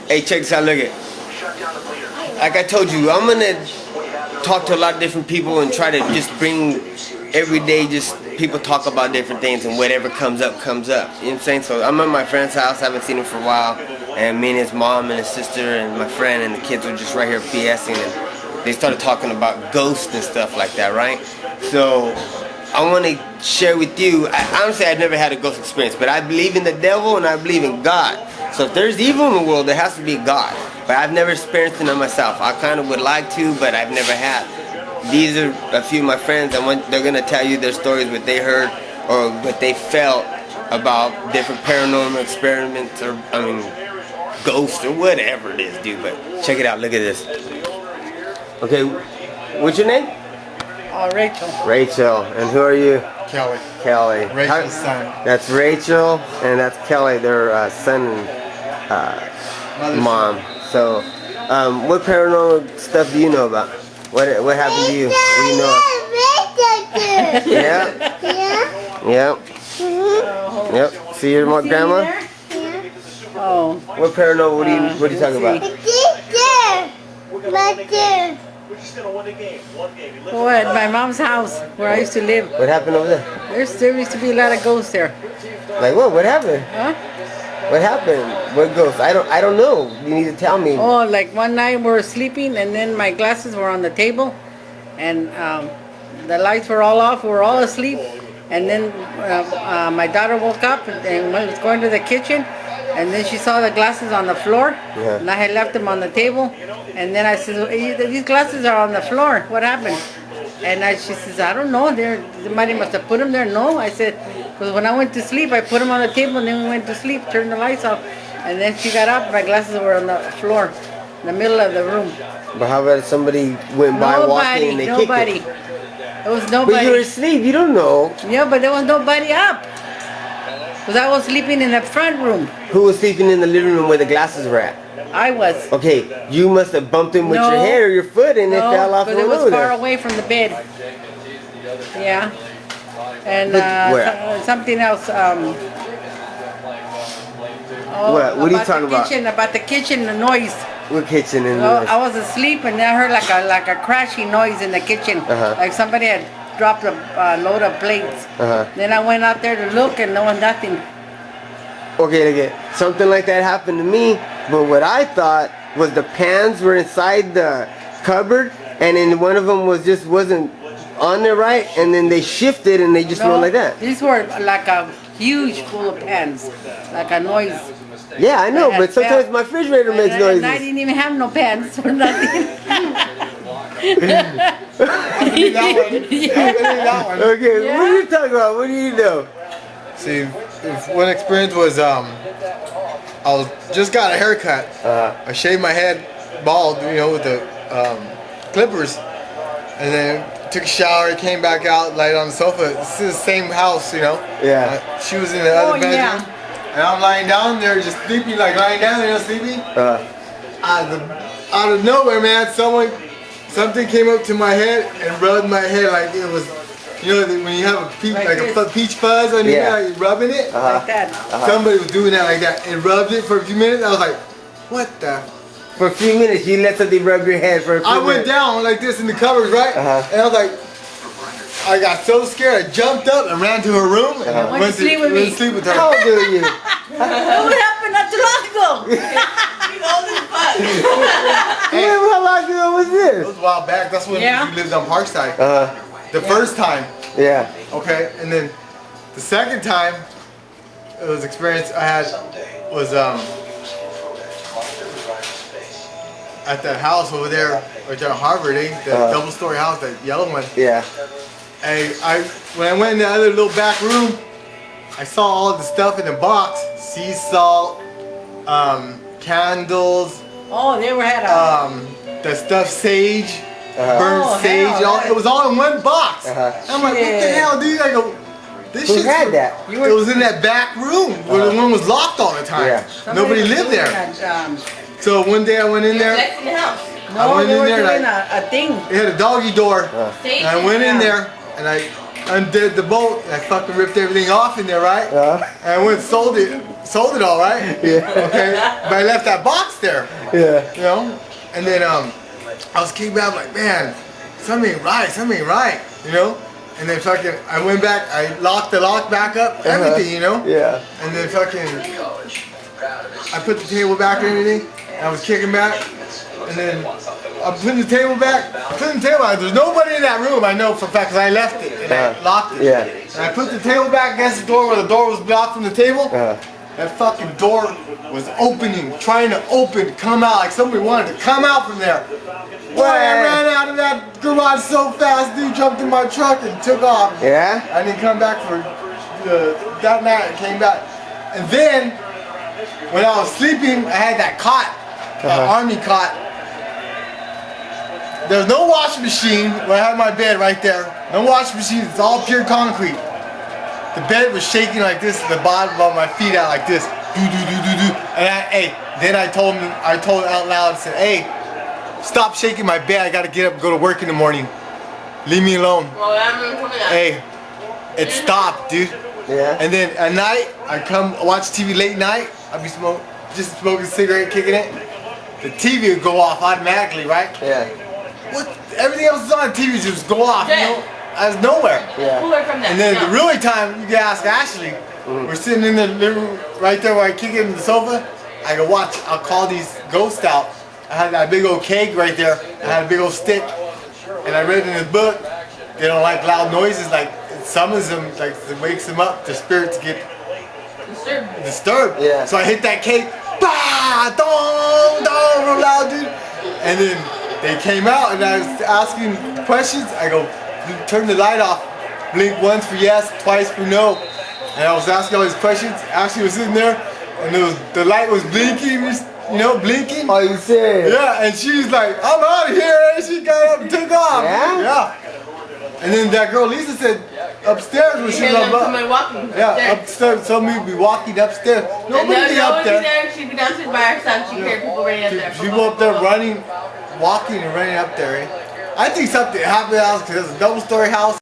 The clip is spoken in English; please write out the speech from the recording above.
Hey, check this out. Look at. Like I told you, I'm gonna talk to a lot of different people and try to just bring every day. Just people talk about different things and whatever comes up comes up. You know what I'm saying? So I'm at my friend's house. I haven't seen him for a while, and me and his mom and his sister and my friend and the kids were just right here BSing, and they started talking about ghosts and stuff like that, right? So I want to share with you. Honestly, I've never had a ghost experience, but I believe in the devil and I believe in God. So if there's evil in the world, there has to be God. But I've never experienced it on myself. I kind of would like to, but I've never had. These are a few of my friends, and they're going to tell you their stories, what they heard or what they felt about different paranormal experiments or, ghosts or whatever it is, dude. But check it out. Look at this. Okay, what's your name? Rachel. Rachel. And who are you? Kelly. Kelly. Rachel's son. That's Rachel, and that's Kelly, their son and mom. So, what paranormal stuff do you know about? What happened to you? What do you know? Yeah. Yeah. Yep. Yep. See your grandma? Oh. What paranormal? What are you talking about? Oh, at my mom's house where I used to live. What happened over there? There used to be a lot of ghosts there. Like what? What happened? Huh? What happened? What ghost? I don't know. You need to tell me. Oh, like one night we were sleeping and then my glasses were on the table and the lights were all off. We were all asleep. And then my daughter woke up and was going to the kitchen. And then she saw the glasses on the floor. Yeah. And I had left them on the table. And then I said, these glasses are on the floor. What happened? And she says, I don't know. Somebody must have put them there. No, I said, because when I went to sleep, I put them on the table and then we went to sleep, turned the lights off. And then she got up, my glasses were on the floor, in the middle of the room. But how about if somebody went by walking and they kicked it? There was nobody. But you were asleep, you don't know. Yeah, but there was nobody up. Because I was sleeping in the front room. Who was sleeping in the living room where the glasses were at? I was. Okay, you must have bumped him with your head or your foot and it fell off the road. No, because it was far there. away from the bed. Yeah. And something else. What are you talking about? About the kitchen, the noise. What kitchen and noise? I was asleep and I heard like a crashing noise in the kitchen. Like somebody had dropped a load of plates. Then I went out there to look and there was nothing. Okay, something like that happened to me, but what I thought was the pans were inside the cupboard and then one of them wasn't on there right, and then they shifted and they just went like that. These were like a huge full of pans, like a noise. Yeah, I know, but sometimes my refrigerator makes noises. And I didn't even have no pans or nothing. Okay, what are you talking about? What do you know? See, one experience was just got a haircut. I shaved my head bald, with the clippers, and then took a shower, came back out, laid on the sofa. This is the same house, Yeah. she was in the other bedroom, and I'm lying down there, just sleeping, like lying down, sleeping. Out of nowhere, man, something came up to my head and rubbed my head like it was. When you have a peach fuzz on your hair, you're rubbing it? Like that. Somebody was doing that like that and rubbed it for a few minutes. I was like, what the? For a few minutes, you let something rub your head for a few minutes. I went down like this in the covers, right? And I was like, I got so scared, I jumped up and ran to her room and went to sleep with me. Sleep with her. How old are you? What happened not too long ago? He's old as fuck. How long ago was this? It was a while back. That's when you lived on Parkside. The first time. Yeah. Okay, and then the second time, it was experience I had was at that house over there, right there on Harvard, the double-story house, that yellow one. Yeah. And when I went in the other little back room, I saw all the stuff in the box: sea salt, candles. Oh, they had the stuff sage. Burnt sage, it was all in one box. And I'm like, what the hell, dude? I go, this shit. Who had that? It was in that back room where the one was locked all the time. Yeah. Nobody lived there. So one day I went in there. No, they were doing a thing. It had a doggy door. And I went in there and I undid the bolt. I fucking ripped everything off in there, right? And I went and sold it all, right? Yeah. Okay. But I left that box there. Yeah. You know. And then I was kicking back like, man, something ain't right. You know. And then fucking, I went back. I locked the lock back up, everything, you know. Yeah. And then fucking, I put the table back and everything. And I was kicking back. And then I'm putting the table back. There's nobody in that room, I know for a fact, because I left it and I locked it. Yeah. And I put the table back against the door where the door was blocked from the table. That fucking door was opening, trying to open, come out, like somebody wanted to come out from there. Boy, I ran out of that garage so fast, dude, jumped in my truck and took off. Yeah? I didn't come back for that night. I came back. And then, when I was sleeping, I had that cot, army cot. There's no washing machine where I had my bed right there. No washing machine, it's all pure concrete. The bed was shaking like this, the bottom of my feet out like this. And then I told out loud, I said, hey, stop shaking my bed, I gotta get up and go to work in the morning. Leave me alone. Hey, it stopped, dude. Yeah. And then at night, I come watch TV late night, I'd be just smoking a cigarette, kicking it. The TV would go off automatically, right? Yeah. What? Everything else is on, the TV just go off, you know? Out of nowhere. Yeah. And then the really time, you can ask Ashley. We're sitting in the living room right there where I kick it in the sofa. I go watch, I'll call these ghosts out. I had that big old keg right there. I had a big old stick. And I read in his book, they don't like loud noises, like it summons them, like it wakes them up, their spirits get disturbed. Yeah. So I hit that keg, bah, dong, dong, real loud, dude. And then they came out and I was asking questions. I go, turn the light off. Blink once for yes, twice for no. And I was asking all these questions. Ashley was sitting there and the light was blinking, you know, blinking. Oh, you serious? Yeah, and she's like, I'm out of here. And she got up and took off. Yeah? Yeah. And then that girl Lisa said upstairs when she was upstairs, somebody would be walking upstairs. Nobody be up there. She'd be downstairs by herself. She'd hear people running up there. She'd go up there running, walking and running up there. I think something happened to the house because it's a double-story house.